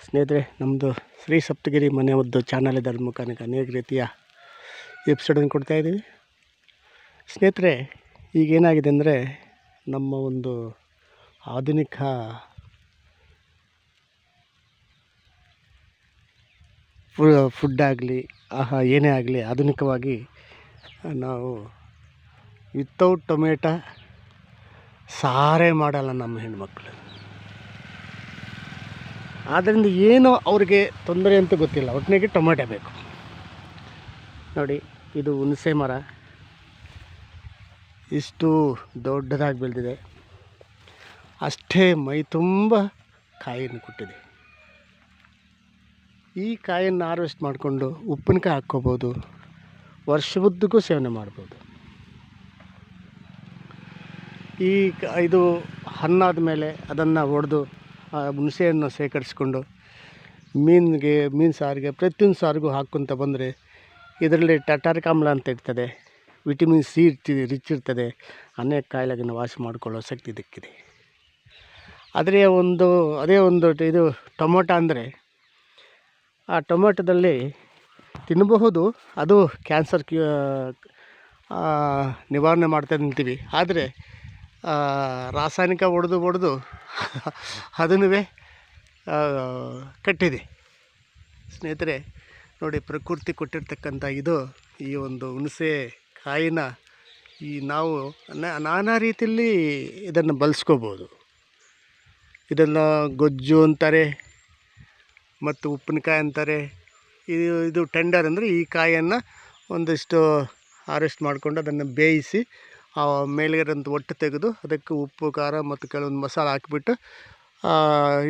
ಸ್ನೇಹಿತರೆ, ನಮ್ಮದು ಶ್ರೀ ಸಪ್ತಗಿರಿ ಮನೆ ಮದ್ದು ಚಾನಲ್ ಇದರ ಮುಖಾಂತರ ಅನೇಕ ರೀತಿಯ ಎಪಿಸೋಡನ್ನು ಕೊಡ್ತಾಯಿದ್ದೀವಿ. ಸ್ನೇಹಿತರೆ, ಈಗೇನಾಗಿದೆ ಅಂದರೆ ನಮ್ಮ ಒಂದು ಆಧುನಿಕ ಫುಡ್ ಆಗಲಿ ಏನೇ ಆಗಲಿ ಆಧುನಿಕವಾಗಿ ನಾವು ವಿತೌಟ್ ಟೊಮೆಟೊ ಸಾರೇ ಮಾಡಲ್ಲ ನಮ್ಮ ಹೆಣ್ಮಕ್ಳು. ಆದ್ದರಿಂದ ಏನು ಅವ್ರಿಗೆ ತೊಂದರೆ ಅಂತ ಗೊತ್ತಿಲ್ಲ, ಒಟ್ಟಿನಾಗೆ ಟೊಮೆಟೊ ಬೇಕು. ನೋಡಿ, ಇದು ಹುಣಸೆ ಮರ ಇಷ್ಟು ದೊಡ್ಡದಾಗಿ ಬೆಳೆದಿದೆ, ಅಷ್ಟೇ ಮೈ ತುಂಬ ಕಾಯಿಯನ್ನು ಕೊಟ್ಟಿದೆ. ಈ ಕಾಯನ್ನು ಹಾರ್ವೆಸ್ಟ್ ಮಾಡಿಕೊಂಡು ಉಪ್ಪಿನಕಾಯಿ ಹಾಕ್ಕೋಬೋದು, ವರ್ಷುದ್ದಕ್ಕೂ ಸೇವನೆ ಮಾಡ್ಬೋದು. ಇದು ಹಣ್ಣಾದ ಮೇಲೆ ಅದನ್ನು ಒಡೆದು ಹುಣಸೆಯನ್ನು ಶೇಖರಿಸ್ಕೊಂಡು ಮೀನು ಸಾರಿಗೆ ಪ್ರತಿಯೊಂದು ಸಾರಿಗೂ ಹಾಕ್ಕೊತ ಬಂದರೆ ಇದರಲ್ಲಿ ಟಾಟಾರಿಕ್ ಆಮ್ಲ ಅಂತ ಇರ್ತದೆ, ವಿಟಮಿನ್ ಸಿ ರಿಚ್ ಇರ್ತದೆ, ಅನೇಕ ಕಾಯಿಲೆಗಳನ್ನು ವಾಸಿ ಮಾಡಿಕೊಳ್ಳೋ ಶಕ್ತಿ ಇದಕ್ಕಿದೆ. ಅದೇ ಒಂದು ಇದು ಟೊಮೊಟೊ ಅಂದರೆ, ಆ ಟೊಮೊಟೊದಲ್ಲಿ ತಿನ್ನಬಹುದು, ಅದು ಕ್ಯಾನ್ಸರ್ ನಿವಾರಣೆ ಮಾಡ್ತಾ ಅಂತೀವಿ. ಆದರೆ ರಾಸಾಯನಿಕ ಹೊಡೆದು ಅದನ್ನೂ ಕಟ್ಟಿದೆ. ಸ್ನೇಹಿತರೆ ನೋಡಿ, ಪ್ರಕೃತಿ ಕೊಟ್ಟಿರ್ತಕ್ಕಂಥ ಈ ಒಂದು ಹುಣಸೆ ಕಾಯಿನ ನಾವು ನಾನಾ ರೀತಿಯಲ್ಲಿ ಇದನ್ನು ಬಳಸ್ಕೋಬೋದು. ಇದನ್ನು ಗೊಜ್ಜು ಅಂತಾರೆ ಮತ್ತು ಉಪ್ಪಿನಕಾಯಿ ಅಂತಾರೆ. ಇದು ಟೆಂಡರ್ ಅಂದರೆ ಈ ಕಾಯನ್ನು ಒಂದಿಷ್ಟು ಹಾರ್ವೆಸ್ಟ್ ಮಾಡಿಕೊಂಡು ಅದನ್ನು ಬೇಯಿಸಿ ಮೇಲ್ಗಡೆಂತ ಒಟ್ಟು ತೆಗೆದು ಅದಕ್ಕೆ ಉಪ್ಪು ಖಾರ ಮತ್ತು ಕೆಲವೊಂದು ಮಸಾಲೆ ಹಾಕಿಬಿಟ್ಟು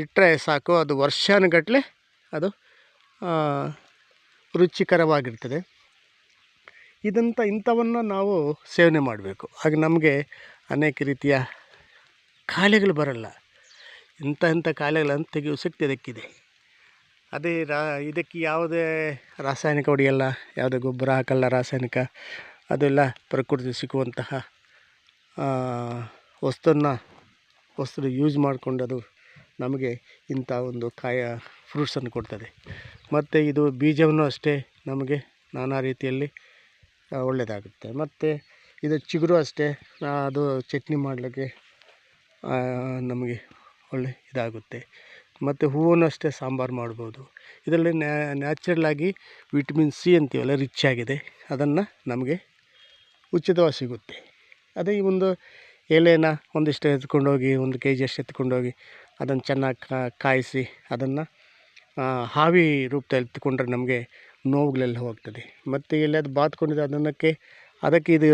ಇಟ್ಟರೆ ಸಾಕು. ಅದು ವರ್ಷಾನುಗಟ್ಟಲೆ ಅದು ರುಚಿಕರವಾಗಿರ್ತದೆ. ಇಂಥವನ್ನು ನಾವು ಸೇವನೆ ಮಾಡಬೇಕು. ಆಗ ನಮಗೆ ಅನೇಕ ರೀತಿಯ ಕಾಯಿಲೆಗಳು ಬರಲ್ಲ. ಇಂಥ ಕಾಯಿಲೆಗಳನ್ನು ತೆಗೆಯುವ ಶಕ್ತಿ ಅದಕ್ಕಿದೆ. ಅದೇ ಇದಕ್ಕೆ ಯಾವುದೇ ರಾಸಾಯನಿಕ ಹೊಡೆಯಲ್ಲ, ಯಾವುದೇ ಗೊಬ್ಬರ ಹಾಕಲ್ಲ, ರಾಸಾಯನಿಕ. ಅದೆಲ್ಲ ಪ್ರಕೃತಿ ಸಿಕ್ಕುವಂತಹ ವಸ್ತುನ ಯೂಸ್ ಮಾಡಿಕೊಂಡು ಅದು ನಮಗೆ ಇಂಥ ಒಂದು ಫ್ರೂಟ್ಸನ್ನು ಕೊಡ್ತದೆ. ಮತ್ತು ಇದು ಬೀಜವನ್ನು ಅಷ್ಟೇ ನಮಗೆ ನಾನಾ ರೀತಿಯಲ್ಲಿ ಒಳ್ಳೆಯದಾಗುತ್ತೆ. ಮತ್ತು ಇದು ಚಿಗುರು ಅಷ್ಟೇ, ಅದು ಚಟ್ನಿ ಮಾಡಲಿಕ್ಕೆ ನಮಗೆ ಒಳ್ಳೆ ಇದಾಗುತ್ತೆ. ಮತ್ತು ಹೂವನ್ನು ಅಷ್ಟೇ ಸಾಂಬಾರು ಮಾಡ್ಬೋದು. ಇದರಲ್ಲಿ ನ್ಯಾಚುರಲ್ಲಾಗಿ ವಿಟಮಿನ್ ಸಿ ಅಂತೀವಲ್ಲ, ರಿಚ್ ಆಗಿದೆ. ಅದನ್ನು ನಮಗೆ ಉಚಿತವಾಗಿ ಸಿಗುತ್ತೆ. ಅದೇ ಈ ಒಂದು ಎಲೆನ ಒಂದಿಷ್ಟು ಎತ್ಕೊಂಡೋಗಿ 1 kg ಅಷ್ಟು ಎತ್ಕೊಂಡೋಗಿ ಅದನ್ನು ಚೆನ್ನಾಗಿ ಕಾಯಿಸಿ ಅದನ್ನು ಆವಿ ರೂಪದಲ್ಲಿ ಎತ್ಕೊಂಡ್ರೆ ನಮಗೆ ನೋವುಗಳೆಲ್ಲ ಹೋಗ್ತದೆ. ಮತ್ತು ಎಲ್ಲಿಯಾದ್ರು ಬಾತ್ಕೊಂಡಿದೆ ಅದಕ್ಕೆ ಇದು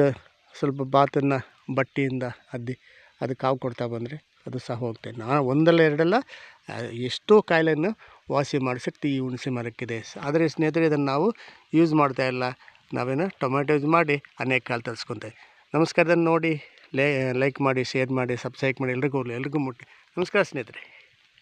ಸ್ವಲ್ಪ ಬಾತನ್ನು ಬಟ್ಟೆಯಿಂದ ಅದ್ದಿ ಅದಕ್ಕೆ ಹಾವು ಕೊಡ್ತಾ ಬಂದರೆ ಅದು ಸಹ ಹೋಗ್ತದೆ. ಒಂದಲ್ಲ ಎರಡಲ್ಲ ಎಷ್ಟೋ ಕಾಯಿಲೆಯನ್ನು ವಾಸಿ ಮಾಡೋ ಶಕ್ತಿ ಈ ಹುಣಸೆ ಮರಕ್ಕಿದೆ. ಆದರೆ ಸ್ನೇಹಿತರೆ, ಇದನ್ನು ನಾವು ಯೂಸ್ ಮಾಡ್ತಾಯಿಲ್ಲ. ನಾವೇನು ಟೊಮೆಟೊ ಯೂಸ್ ಮಾಡಿ ಅನೇಕ ಕಾಯಿಲೆ ತರಿಸ್ಕೊತೇವೆ. ನಮಸ್ಕಾರ. ನೋಡಿ, ಲೈಕ್ ಮಾಡಿ, ಶೇರ್ ಮಾಡಿ, ಸಬ್ಸ್ಕ್ರೈಬ್ ಮಾಡಿ. ಎಲ್ರಿಗೂ ಮುಟ್ಟಿ. ನಮಸ್ಕಾರ ಸ್ನೇಹಿತರೆ.